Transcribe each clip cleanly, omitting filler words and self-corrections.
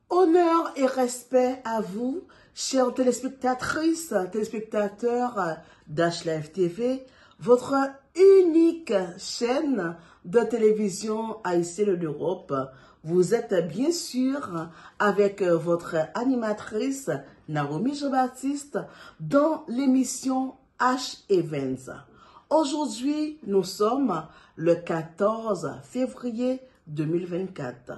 Honneur et respect à vous, chères téléspectatrices, téléspectateurs d'HLive TV, votre unique chaîne de télévision haïtienne d'Europe. Vous êtes bien sûr avec votre animatrice Naomi Jean-Baptiste dans l'émission H-Events. Aujourd'hui, nous sommes le 14 février 2024.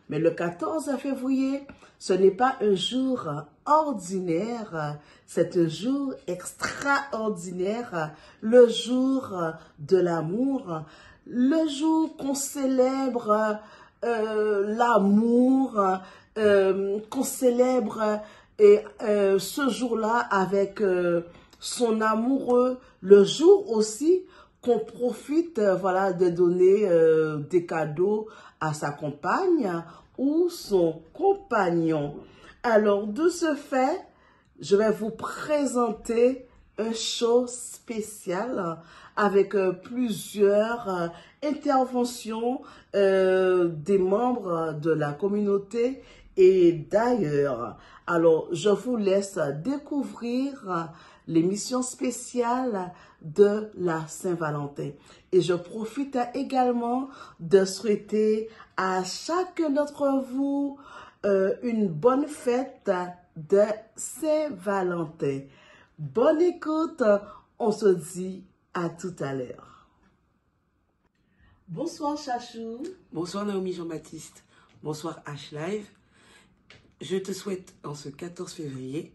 Mais le 14 février, ce n'est pas un jour ordinaire, c'est un jour extraordinaire, le jour de l'amour, le jour qu'on célèbre l'amour, qu'on célèbre ce jour-là avec son amoureux, le jour aussi qu'on profite voilà, de donner des cadeaux à sa compagne ou son compagnon. Alors, de ce fait, je vais vous présenter un show spécial avec plusieurs interventions des membres de la communauté et d'ailleurs. Alors, je vous laisse découvrir l'émission spéciale de la Saint-Valentin. Et je profite également de souhaiter à chacun d'entre vous une bonne fête de Saint-Valentin. Bonne écoute, on se dit à tout à l'heure. Bonsoir Chachou. Bonsoir Naomi Jean-Baptiste. Bonsoir HLive. Je te souhaite en ce 14 février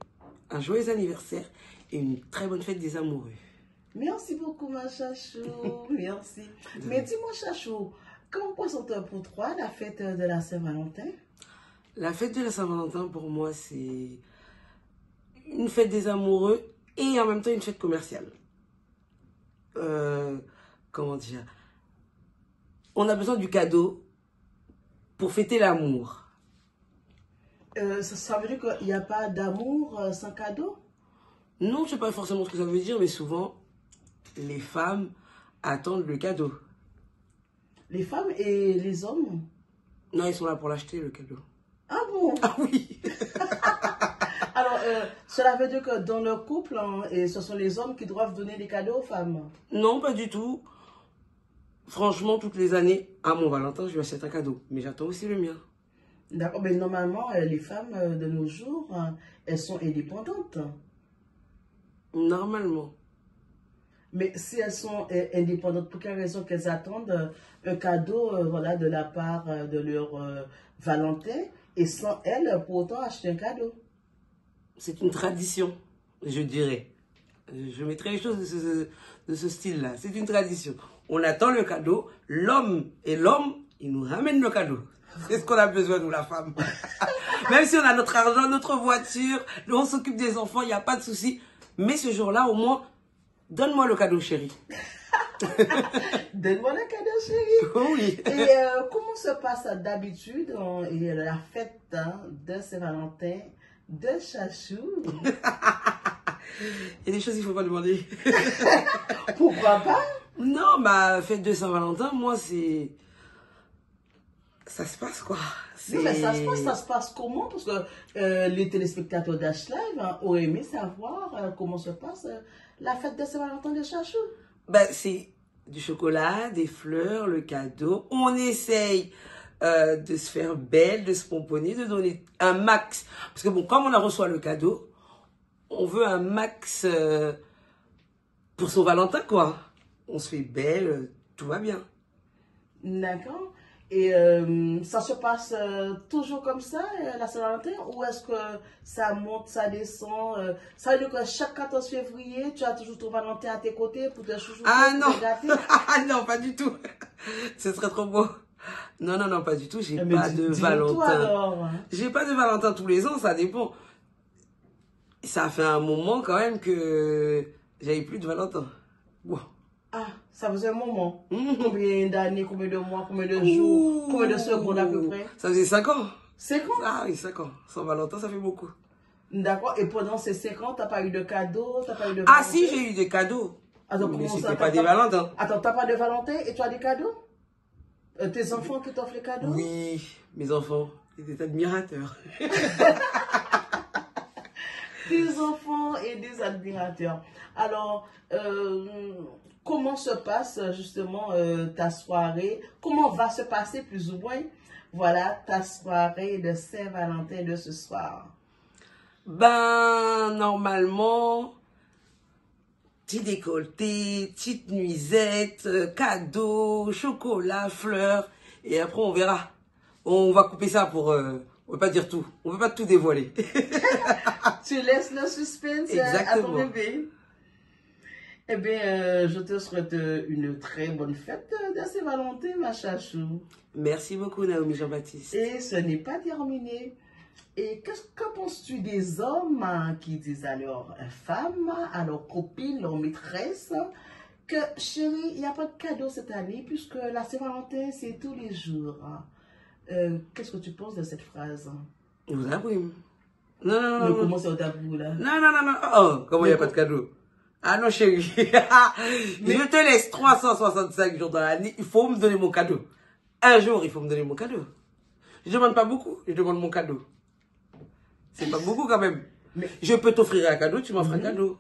un joyeux anniversaire et une très bonne fête des amoureux. Merci beaucoup ma Chachou, merci. Mais dis-moi Chachou, comment présente pour toi la fête de la Saint-Valentin? La fête de la Saint-Valentin pour moi c'est une fête des amoureux et en même temps une fête commerciale. Comment dire? On a besoin du cadeau pour fêter l'amour. Ça veut dire qu'il n'y a pas d'amour sans cadeau? Non, je ne sais pas forcément ce que ça veut dire, mais souvent, les femmes attendent le cadeau. Les femmes et les hommes? Non, ils sont là pour l'acheter, le cadeau. Ah bon? Ah oui. Alors, cela veut dire que dans le couple, hein, et ce sont les hommes qui doivent donner des cadeaux aux femmes? Non, pas du tout. Franchement, toutes les années, à mon Valentin, je lui achète un cadeau. Mais j'attends aussi le mien. D'accord, mais normalement, les femmes de nos jours, elles sont indépendantes. Normalement. Mais si elles sont indépendantes, pour quelle raison qu'elles attendent un cadeau voilà, de la part de leur Valentin et sans elles, pour autant, acheter un cadeau? C'est une tradition, je dirais. Je mettrais les choses de ce style-là. C'est une tradition. On attend le cadeau, l'homme et l'homme, ils nous ramènent le cadeau. C'est ce qu'on a besoin, nous, la femme. Même si on a notre argent, notre voiture, nous, on s'occupe des enfants, il n'y a pas de souci. Mais ce jour-là, au moins, donne-moi le cadeau, chérie. Donne-moi le cadeau, chérie. Oui. Et comment se passe d'habitude la fête de Saint-Valentin de Chachou? Il y a des choses qu'il ne faut pas demander. Pourquoi pas? Non, ma fête de Saint-Valentin, moi, c'est... Ça se passe, quoi. Non, mais ça se passe comment? Parce que les téléspectateurs d'HLive auraient aimé savoir comment se passe la fête de Saint-Valentin de Chachou. Ben, c'est du chocolat, des fleurs, le cadeau. On essaye de se faire belle, de se pomponner, de donner un max. Parce que bon, comme on a reçu le cadeau, on veut un max pour son Valentin, quoi. On se fait belle, tout va bien. D'accord. Et ça se passe toujours comme ça, la Saint-Valentin, ou est-ce que ça monte, ça descend ça veut dire que chaque 14 février, tu as toujours ton Valentin à tes côtés pour te chouchouter, non. te gâter? Ah non, pas du tout. Ce serait trop beau. Non, non, non, pas du tout. J'ai pas de Valentin. J'ai pas de Valentin tous les ans, ça dépend. Ça fait un moment quand même que j'avais plus de Valentin. Wow. Ah, ça faisait un moment. Combien d'années, combien de mois, combien de jours, combien de secondes à peu près? Ça faisait 5 ans. 5 ans? Ah oui, 5 ans. Sans Valentin, ça fait beaucoup. D'accord. Et pendant ces 5 ans, tu n'as pas eu de cadeaux? T'as pas eu de Ah si, j'ai eu des cadeaux. Alors, mais c'était pas des Valentins. Attends, tu n'as pas de Valentin et tu as des cadeaux? Tes enfants qui t'offrent les cadeaux? Oui, mes enfants. des admirateurs. Des enfants et des admirateurs. Alors, comment se passe justement ta soirée? Comment va se passer plus ou moins, voilà, ta soirée de Saint-Valentin de ce soir? Ben, normalement, petit décolleté, petite nuisette, cadeaux, chocolat, fleurs. Et après, on verra. On va couper ça pour... on ne peut pas dire tout. On ne peut pas tout dévoiler. Tu laisses le suspense à ton bébé. Eh bien, je te souhaite une très bonne fête de Saint-Valentin, ma chachou. Merci beaucoup, Naomi Jean-Baptiste. Et ce n'est pas terminé. Et que penses-tu des hommes qui disent à leurs femmes, à leurs copines, leurs maîtresses, que chérie, il n'y a pas de cadeau cette année puisque la Saint-Valentin, c'est tous les jours. Qu'est-ce que tu penses de cette phrase? Vous avez non, non, non. Mais comment c'est au tabou là? Non, non, non, non. Oh, comment il n'y a pas de cadeau? Ah non, chérie. Je te laisse 365 jours dans l'année. Il faut me donner mon cadeau. Un jour, il faut me donner mon cadeau. Je demande pas beaucoup, je demande mon cadeau. C'est pas beaucoup quand même. Mais je peux t'offrir un cadeau, tu m'offres un cadeau.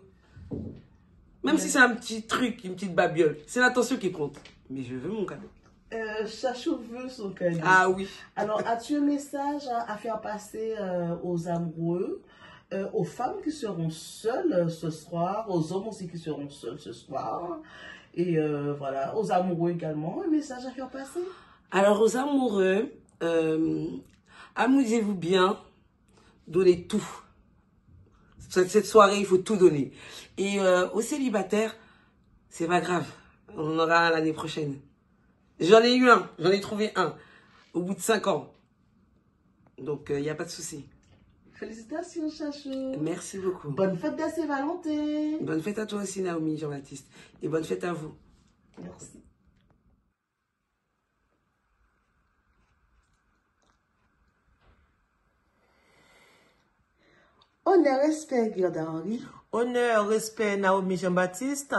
Même si c'est un petit truc, une petite babiole. C'est l'attention qui compte. Mais je veux mon cadeau. Chachou veut son cadeau. Ah oui. Alors, as-tu un message à faire passer aux amoureux, aux femmes qui seront seules ce soir, aux hommes aussi qui seront seuls ce soir, et voilà, aux amoureux également, un message à faire passer? Alors, aux amoureux, amusez-vous bien, donnez tout. Cette soirée, il faut tout donner. Et aux célibataires, c'est pas grave. On en aura un l'année prochaine. J'en ai eu un, j'en ai trouvé un, au bout de 5 ans. Donc, il n'y a pas de souci. Félicitations, Chachou. Merci beaucoup. Bonne fête de Saint-Valentin. Bonne fête à toi aussi, Naomi Jean-Baptiste. Et bonne fête à vous. Merci. Honneur, respect, Gerda Henry. Honneur, respect, Naomi Jean-Baptiste.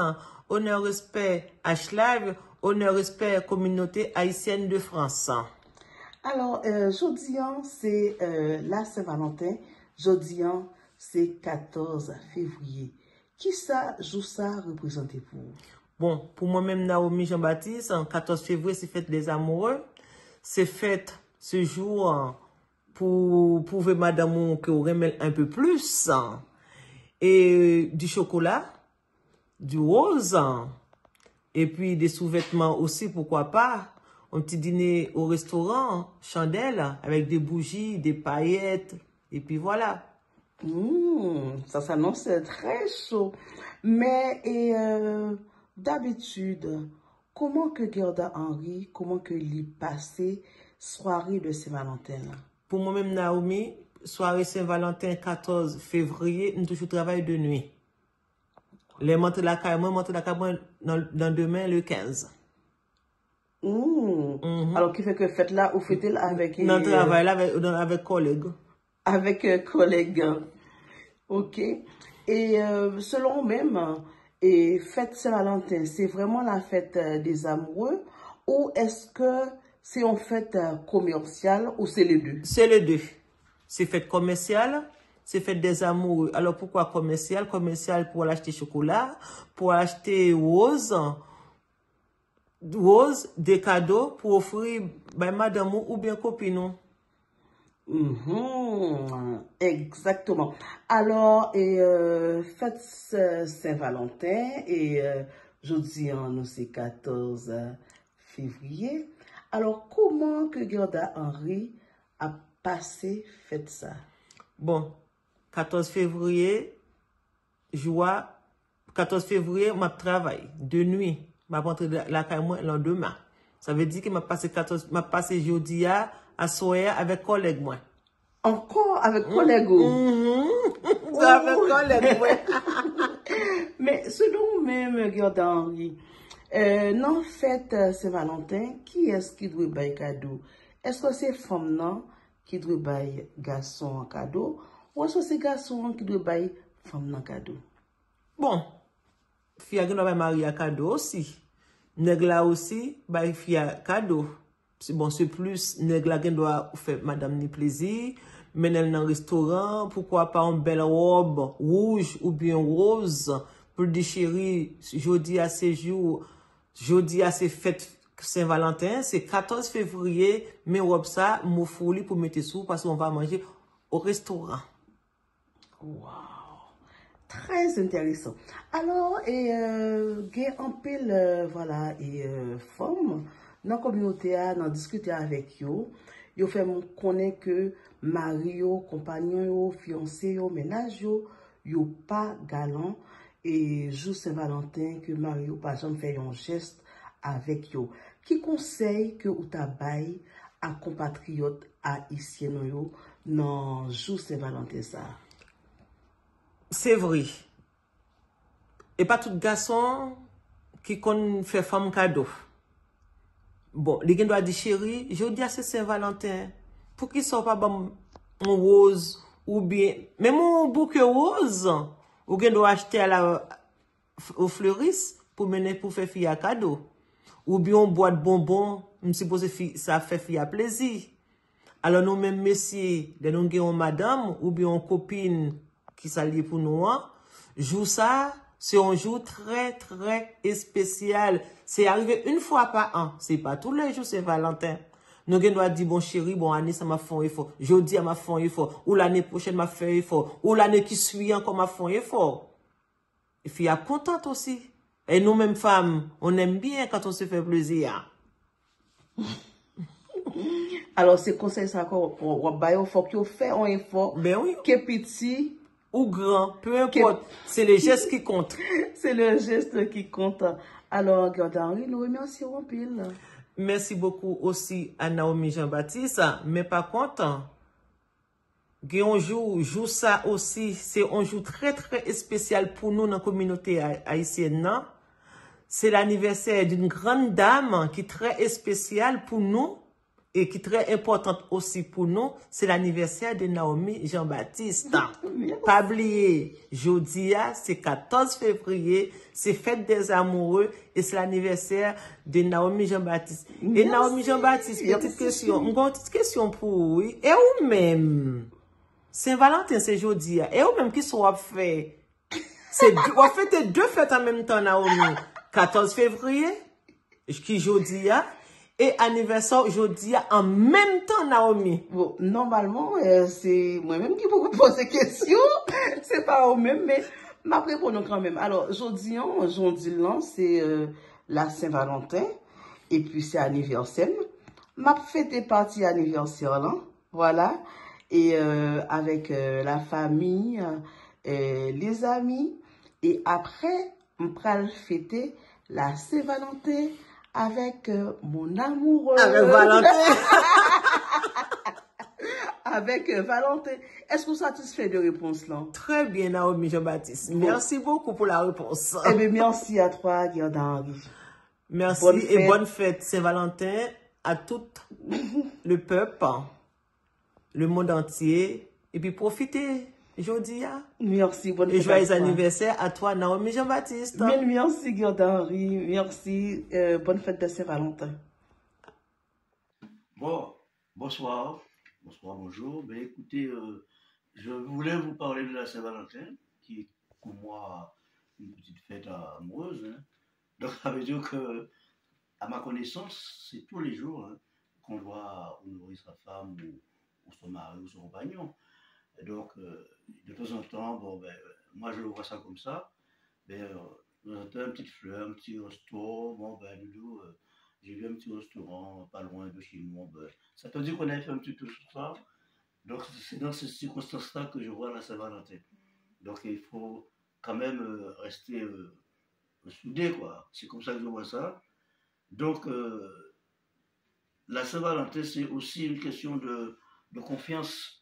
Honneur, respect, H-Live. Honneur, respect, communauté haïtienne de France. Alors, jeudi, c'est la Saint-Valentin. Jeudi, c'est 14 février. Qui ça, joue ça, représentez pour? Bon, pour moi-même, Naomi Jean-Baptiste, 14 février, c'est fête des amoureux. C'est fête ce jour pour prouver madame que vous remet un peu plus. Et du chocolat, du rose, et puis des sous-vêtements aussi, pourquoi pas. Un petit dîner au restaurant, chandelle, avec des bougies, des paillettes, et puis voilà. Ça s'annonce très chaud. Mais, d'habitude, comment que Gerda Henry, comment que l'y passé soirée de Saint-Valentin? Pour moi-même, Naomi, soirée Saint-Valentin 14 février, nous toujours travail de nuit. Les montes de la caille, moi, monte la caille dans demain, le 15. Alors, qui fait que fête là, ou fête là avec... Dans le travail là, avec collègues. Avec collègues. Ok. Et selon même, et fête Saint-Valentin, c'est vraiment la fête des amoureux, ou est-ce que c'est une fête commerciale, ou c'est les deux? C'est les deux. C'est fête commerciale, c'est fête des amoureux. Alors pourquoi commercial? Commercial pour acheter chocolat, pour acheter rose, des cadeaux pour offrir ben, madame ou bien copine. Exactement. Alors, fête Saint-Valentin, et jeudi, nous c'est 14 février. Alors, comment que Gerda Henry a passé fête ça? Bon, 14 février, joie. 14 février, ma travail de nuit. Ma rentré la caille le lendemain. Ça veut dire que m'a passé jeudi à soir avec collègue moi. Encore avec collègue? Avec collègue moi. Mais selon même Gerda Henry, non fête Saint-Valentin, qui est-ce qui doit bailler cadeau? Est-ce que c'est femme non qui doit bailler garçon en cadeau, ou est-ce que c'est garçon qui doit bailler femme en cadeau? Bon, fille qui doit marier à cadeau aussi. Nèg là aussi bailler fille cadeau. bon, c'est plus, nèg la gen doit faire madame ni plaisir, mener dans un restaurant, pourquoi pas une belle robe rouge ou bien rose, pour dire chérie, jeudi à ces jours, jeudi à ces fêtes Saint-Valentin, c'est 14 février, mais robe ça, mou fouli pour mettre sous, parce qu'on va manger au restaurant. Wow. Très intéressant. Alors, il y a un pile, voilà, et femmes dans la communauté, dans discuter avec eux, ils fait connaître que Mario, compagnon, fiancé, ménage, yo pas galant et jour Saint-Valentin que Mario pas jamais fait un geste avec eux. Qui conseille que ou tabaye à compatriotes haïtiens yo dans jour Saint-Valentin ça? C'est vrai. Et pas tout garçon qui connaît fait femme cadeau. Bon, les gens doivent dire chérie, je dis à c'est Saint-Valentin. Pour qu'ils soient pas bon un rose ou bien même un bouquet rose ou bien doit acheter à la au fleuriste pour mener pour faire fille à cadeau ou bien on boîte de bonbons, me suppose ça fait fille à plaisir. Alors nous même messieurs, de nous avons madame ou bien une copine qui s'allie pour nous, jour ça, c'est un jour très très spécial. C'est arrivé une fois par an, c'est pas tous les jours c'est Valentin. Nous doit dire bon chéri, bon année ça m'a fait un effort, jeudi m'a fait un effort, ou l'année prochaine m'a fait un effort, ou l'année qui suit encore m'a fait un effort. Et puis elle est contente aussi. Et nous mêmes femmes, on aime bien quand on se fait plaisir. Alors, c'est conseil ça qu'on faut qu'il fait un effort. Ben oui. Que petit ou grand, peu importe. C'est le geste qui compte. C'est le geste qui compte. Alors, Henri, nous remercions en pile. Merci beaucoup aussi à Naomi Jean-Baptiste. Mais par contre, un jour ça aussi, c'est un jour très très spécial pour nous dans la communauté haïtienne. C'est l'anniversaire d'une grande dame qui est très spéciale pour nous et qui est très importante aussi pour nous. C'est l'anniversaire de Naomi Jean-Baptiste. Pas oublier, jeudi, c'est 14 février, c'est fête des amoureux et c'est l'anniversaire de Naomi Jean-Baptiste. Et Naomi Jean-Baptiste, petite question pour vous. Et vous-même, Saint-Valentin, c'est jeudi. Et vous-même, qui sont fait? On fait deux fêtes en même temps, Naomi. 14 février, qui jeudi, et anniversaire jeudi en même temps, Naomi. Bon, normalement, c'est moi-même qui vous pose des questions. C'est pas vous-même, mais ma réponse quand même. Alors, jeudi, c'est la Saint-Valentin, et puis c'est anniversaire. Ma fête partie anniversaire, là. Voilà. Et avec la famille, les amis. Et après, on va fêter la Saint-Valentin avec mon amoureux. Avec Valentin. Avec Valentin. Est-ce que vous êtes satisfait de réponse là? Très bien, Naomi Jean-Baptiste. Merci beaucoup pour la réponse. Eh bien, merci à toi, Guillaume. Merci et bonne fête Saint-Valentin à tout le peuple, le monde entier. Et puis profitez. Jeudi, merci, bonne fête. Et joyeux anniversaire à toi, Naomi Jean-Baptiste. Merci, Henri. Merci. Bonne fête de Saint-Valentin. Bon, bonsoir. Bonsoir, bonjour. Ben, écoutez, je voulais vous parler de la Saint-Valentin, qui est pour moi une petite fête amoureuse. Hein. Donc, ça veut dire que, à ma connaissance, c'est tous les jours qu'on doit honorer sa femme ou son mari ou son compagnon. Et donc, de temps en temps, bon, ben, moi je vois ça comme ça. Ben, de temps en temps, une petite fleur, un petit resto. Bon, ben, nous, j'ai vu un petit restaurant pas loin de chez nous. Ben, ça te dit qu'on avait fait un petit tour sur ça. Donc, c'est dans ces circonstances-là que je vois la Saint-Valentin. Donc, il faut quand même rester soudé, quoi. C'est comme ça que je vois ça. Donc, la Saint-Valentin, c'est aussi une question de confiance.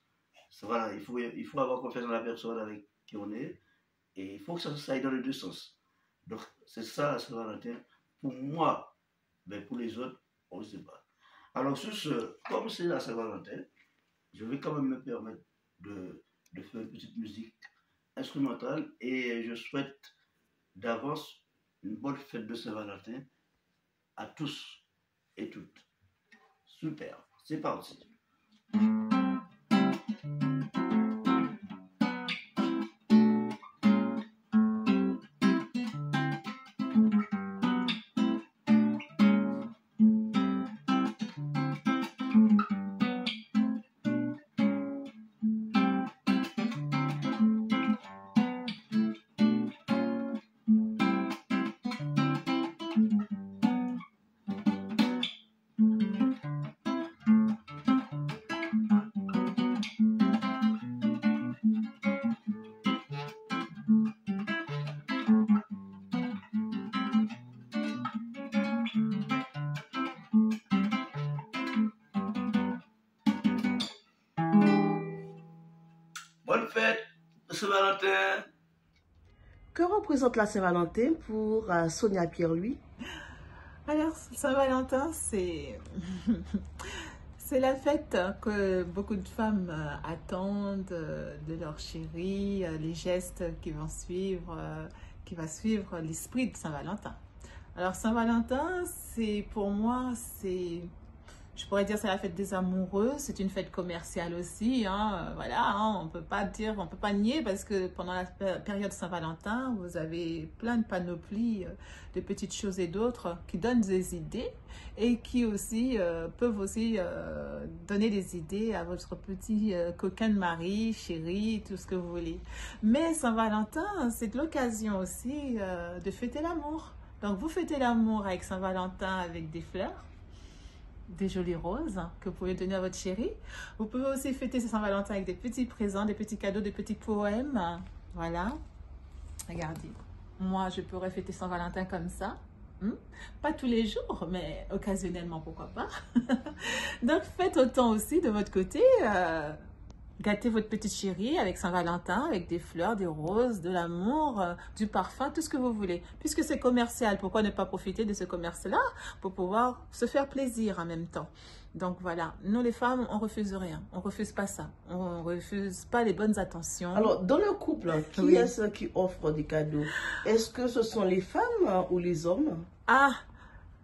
Voilà, il faut avoir confiance dans la personne avec qui on est et il faut que ça aille dans les deux sens. Donc, c'est ça la Saint-Valentin. Pour moi, ben pour les autres, on ne sait pas. Alors, sur ce, comme c'est la Saint-Valentin, je vais quand même me permettre de faire une petite musique instrumentale et je souhaite d'avance une bonne fête de Saint-Valentin à tous et toutes. Super, c'est parti. Bonne fête, Saint-Valentin. Que représente la Saint-Valentin pour Sonia Pierre-Louis? Alors, Saint-Valentin, c'est c'est la fête que beaucoup de femmes attendent de leur chéri, les gestes qui vont suivre, qui va suivre l'esprit de Saint-Valentin. Alors, Saint-Valentin, c'est pour moi, je pourrais dire c'est la fête des amoureux, c'est une fête commerciale aussi, hein, voilà, hein, on peut pas dire, on peut pas nier parce que pendant la période Saint-Valentin, vous avez plein de panoplies de petites choses et d'autres qui donnent des idées et qui aussi peuvent aussi donner des idées à votre petit coquin de mari, chéri, tout ce que vous voulez. Mais Saint-Valentin, c'est l'occasion aussi de fêter l'amour. Donc vous fêtez l'amour avec Saint-Valentin avec des fleurs, des jolies roses que vous pouvez donner à votre chéri. Vous pouvez aussi fêter Saint-Valentin avec des petits présents, des petits cadeaux, des petits poèmes. Voilà. Regardez. Moi, je pourrais fêter Saint-Valentin comme ça. Pas tous les jours, mais occasionnellement, pourquoi pas. Donc, faites autant aussi de votre côté. Gâtez votre petite chérie avec Saint-Valentin, avec des fleurs, des roses, de l'amour, du parfum, tout ce que vous voulez. Puisque c'est commercial, pourquoi ne pas profiter de ce commerce-là pour pouvoir se faire plaisir en même temps? Donc voilà, nous les femmes, on refuse rien. On refuse pas ça. On refuse pas les bonnes attentions. Alors, dans le couple, qui Oui. est-ce qui offre des cadeaux? Est-ce que ce sont les femmes ou les hommes? Ah,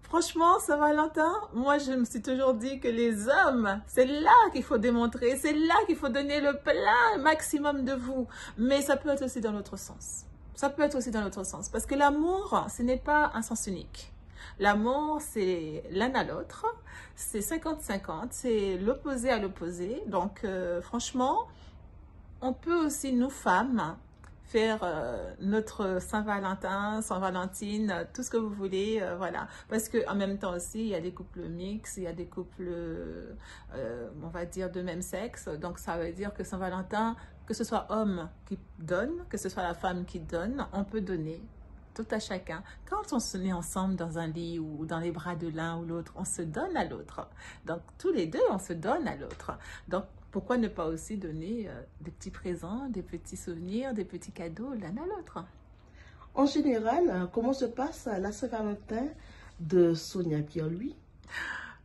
franchement, Saint-Valentin, moi je me suis toujours dit que les hommes, c'est là qu'il faut démontrer, c'est là qu'il faut donner le plein maximum de vous. Mais ça peut être aussi dans l'autre sens. Ça peut être aussi dans l'autre sens. Parce que l'amour, ce n'est pas un sens unique. L'amour, c'est l'un à l'autre. C'est 50-50. C'est l'opposé à l'opposé. Donc, franchement, on peut aussi, nous femmes, faire notre Saint-Valentin, Saint-Valentine, tout ce que vous voulez, voilà. Parce qu'en même temps aussi, il y a des couples mixtes, il y a des couples, on va dire, de même sexe. Donc, ça veut dire que Saint-Valentin, que ce soit homme qui donne, que ce soit la femme qui donne, on peut donner tout à chacun. Quand on se met ensemble dans un lit ou dans les bras de l'un ou l'autre, on se donne à l'autre. Donc, tous les deux, on se donne à l'autre. Donc, pourquoi ne pas aussi donner des petits présents, des petits souvenirs, des petits cadeaux l'un à l'autre? En général, comment se passe la Saint-Valentin de Sonia Pierre-Louis?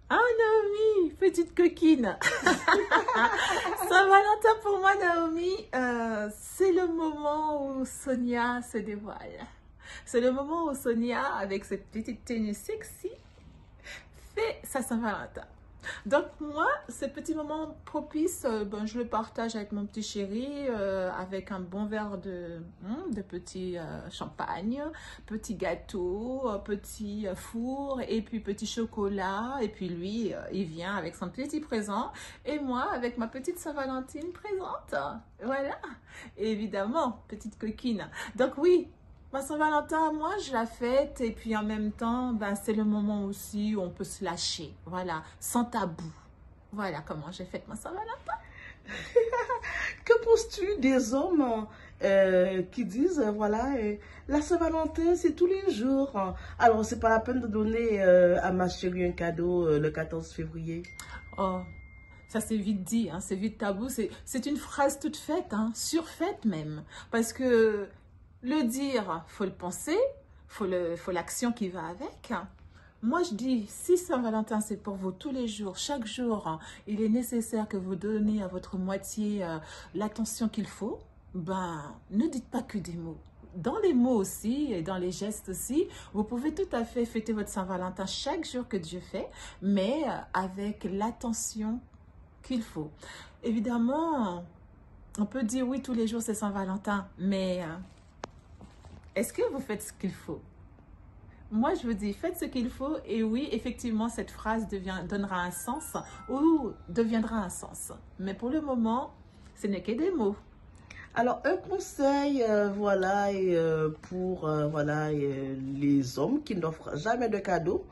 Ah, Naomi, petite coquine. Saint-Valentin pour moi, Naomi, c'est le moment où Sonia se dévoile. C'est le moment où Sonia, avec cette petite tenue sexy, fait sa Saint-Valentin. Donc moi, ce petit moment propice, ben, je le partage avec mon petit chéri, avec un bon verre de petit champagne, petit gâteau, petit four, et puis petit chocolat. Et puis lui, il vient avec son petit présent, et moi avec ma petite Saint-Valentine présente. Voilà, et évidemment, petite coquine. Donc oui, ma Saint-Valentin, moi, je la fête et puis en même temps, ben, c'est le moment aussi où on peut se lâcher, voilà, sans tabou. Voilà comment j'ai fait ma Saint-Valentin. Que penses-tu des hommes qui disent, voilà, la Saint-Valentin, c'est tous les jours. Alors, c'est pas la peine de donner à ma chérie un cadeau le 14 février. Oh, ça c'est vite dit, hein, c'est vite tabou. C'est une phrase toute faite, hein, surfaite même. Parce que le dire, faut le penser, faut l'action qui va avec. Moi, je dis, si Saint-Valentin, c'est pour vous tous les jours, chaque jour, il est nécessaire que vous donniez à votre moitié l'attention qu'il faut, ben, ne dites pas que des mots. dans les mots aussi et dans les gestes aussi, vous pouvez tout à fait fêter votre Saint-Valentin chaque jour que Dieu fait, mais avec l'attention qu'il faut. Évidemment, on peut dire oui, tous les jours c'est Saint-Valentin, mais est-ce que vous faites ce qu'il faut? Moi, je vous dis, faites ce qu'il faut et oui, effectivement, cette phrase donnera un sens ou deviendra un sens. Mais pour le moment, ce n'est que des mots. Alors, un conseil, voilà, pour voilà, les hommes qui n'offrent jamais de cadeaux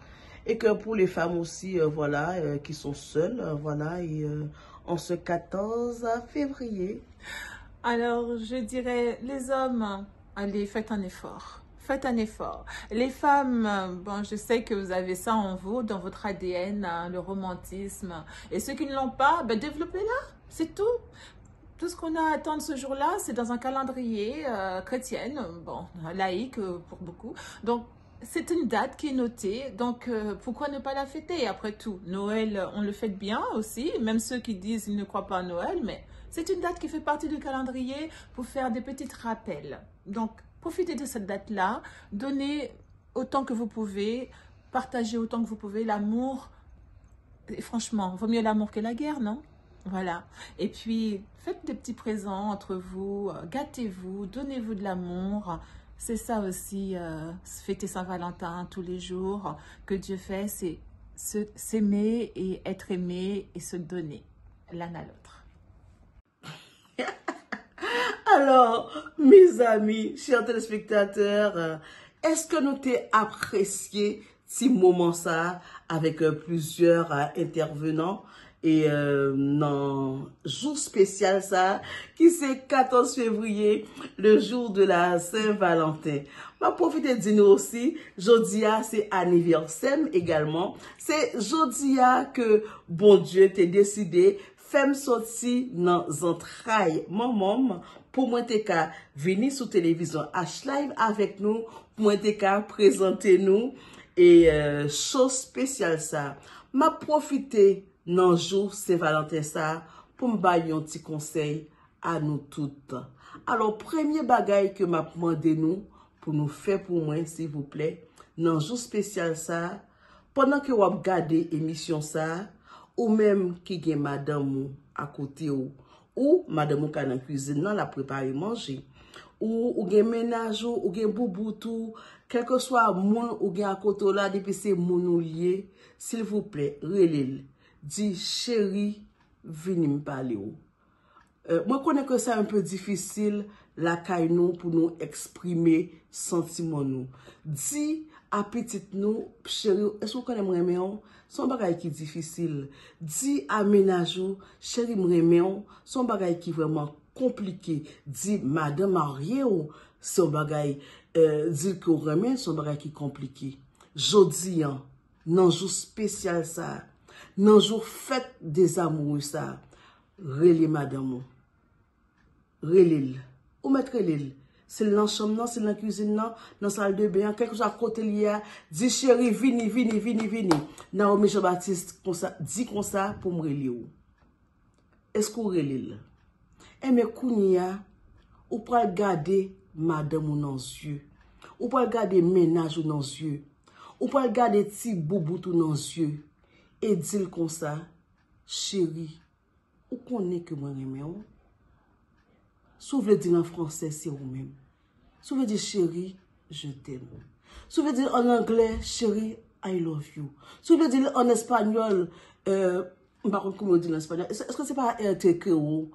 et que pour les femmes aussi, voilà, qui sont seules, voilà, en ce 14 février. Alors, je dirais, les hommes, allez, faites un effort. Faites un effort. Les femmes, bon, je sais que vous avez ça en vous, dans votre ADN, hein, le romantisme. Et ceux qui ne l'ont pas, ben, développez-la. C'est tout. Tout ce qu'on a à attendre ce jour-là, c'est dans un calendrier chrétienne, bon, laïque pour beaucoup. Donc, c'est une date qui est notée. Donc, pourquoi ne pas la fêter après tout? Noël, on le fête bien aussi, même ceux qui disent qu'ils ne croient pas à Noël, mais c'est une date qui fait partie du calendrier pour faire des petits rappels. Donc, profitez de cette date-là, donnez autant que vous pouvez, partagez autant que vous pouvez l'amour. Et franchement, vaut mieux l'amour que la guerre, non? Voilà. Et puis, faites des petits présents entre vous, gâtez-vous, donnez-vous de l'amour. C'est ça aussi, fêter Saint-Valentin tous les jours que Dieu fait, c'est s'aimer et être aimé et se donner l'un à l'autre. Alors, mes amis, chers téléspectateurs, est-ce que nous t'avons apprécié ce moment ça avec plusieurs intervenants et non jour spécial ça qui c'est 14 février, le jour de la Saint-Valentin. Ma profiter de nous aussi, jodia c'est anniversaire également. C'est jodia que bon Dieu t'a décidé femme sorti dans entrailles maman pour moi te ka venir sur télévision H-Live avec nous pour moi te ka présenter nous et chose spéciale ça m'a profité dans jour Saint-Valentin ça pour me bailler un petit conseil à nous toutes. Alors premier bagage que m'a demandé nous pour nous faire pour moi s'il vous plaît dans jour spécial ça pendant que vous regardez émission ça ou même qui gen madame à côté ou madame qui dans cuisine nan la préparer manger ou gen ménage ou gen boubou tout quel que soit moun ou gen à côté là depuis c'est moun ou lié s'il vous plaît relève dit chérie venez me parler ou moi connais que c'est un peu difficile la caille nous pour nous exprimer sentiment nous dit à petite nous chérie est-ce que vous connaissez moi son bagay qui difficile dit aménage chérie m'remen son bagay qui vraiment compliqué dit madame mariée ou son bagay dit que remen son bagay qui compliqué jodi an nan jour spécial ça nan jour fête des amoureux ça relé madame relil ou mettre relil c'est dans chambre c'est dans cuisine dans salle de bain quelque chose à côté lié dit chérie vini Naomi Jean-Baptiste comme ça dit comme ça pour me relire est-ce qu'on relil et mais kounia ou pour regarder madame ou dans yeux ou pour regarder ménage ou dans yeux ou pour regarder petit boubou tout dans yeux et dire comme ça chérie ou connaît que moi remè ou si vous voulez dire en français, c'est vous-même. Si vous voulez dire chérie, je t'aime. Si vous voulez dire en anglais, chérie, I love you. Si vous voulez dire en espagnol, par contre, comment on dit en espagnol? Est-ce que c'est pas te quiero?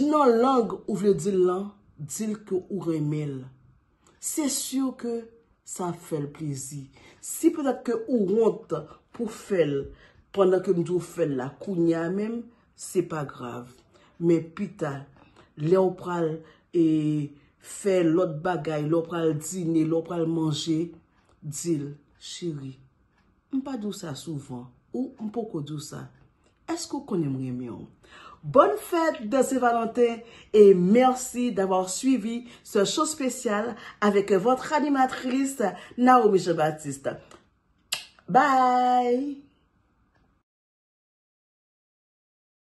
Non, langue, vous voulez dire là, dire que vous remèl. C'est sûr que ça fait le plaisir. Si peut-être que vous honte pour faire, pendant que vous faites la kounya même, c'est pas grave. Mais putain, l'opral et fait l'autre bagaille, l'opral dîner, l'opral manger, dit chérie, on pas dit ça souvent ou on peut dire ça. Est-ce que vous connaissez mieux? Bonne fête de Saint-Valentin et merci d'avoir suivi ce show spécial avec votre animatrice Naomi Jean-Baptiste. Bye.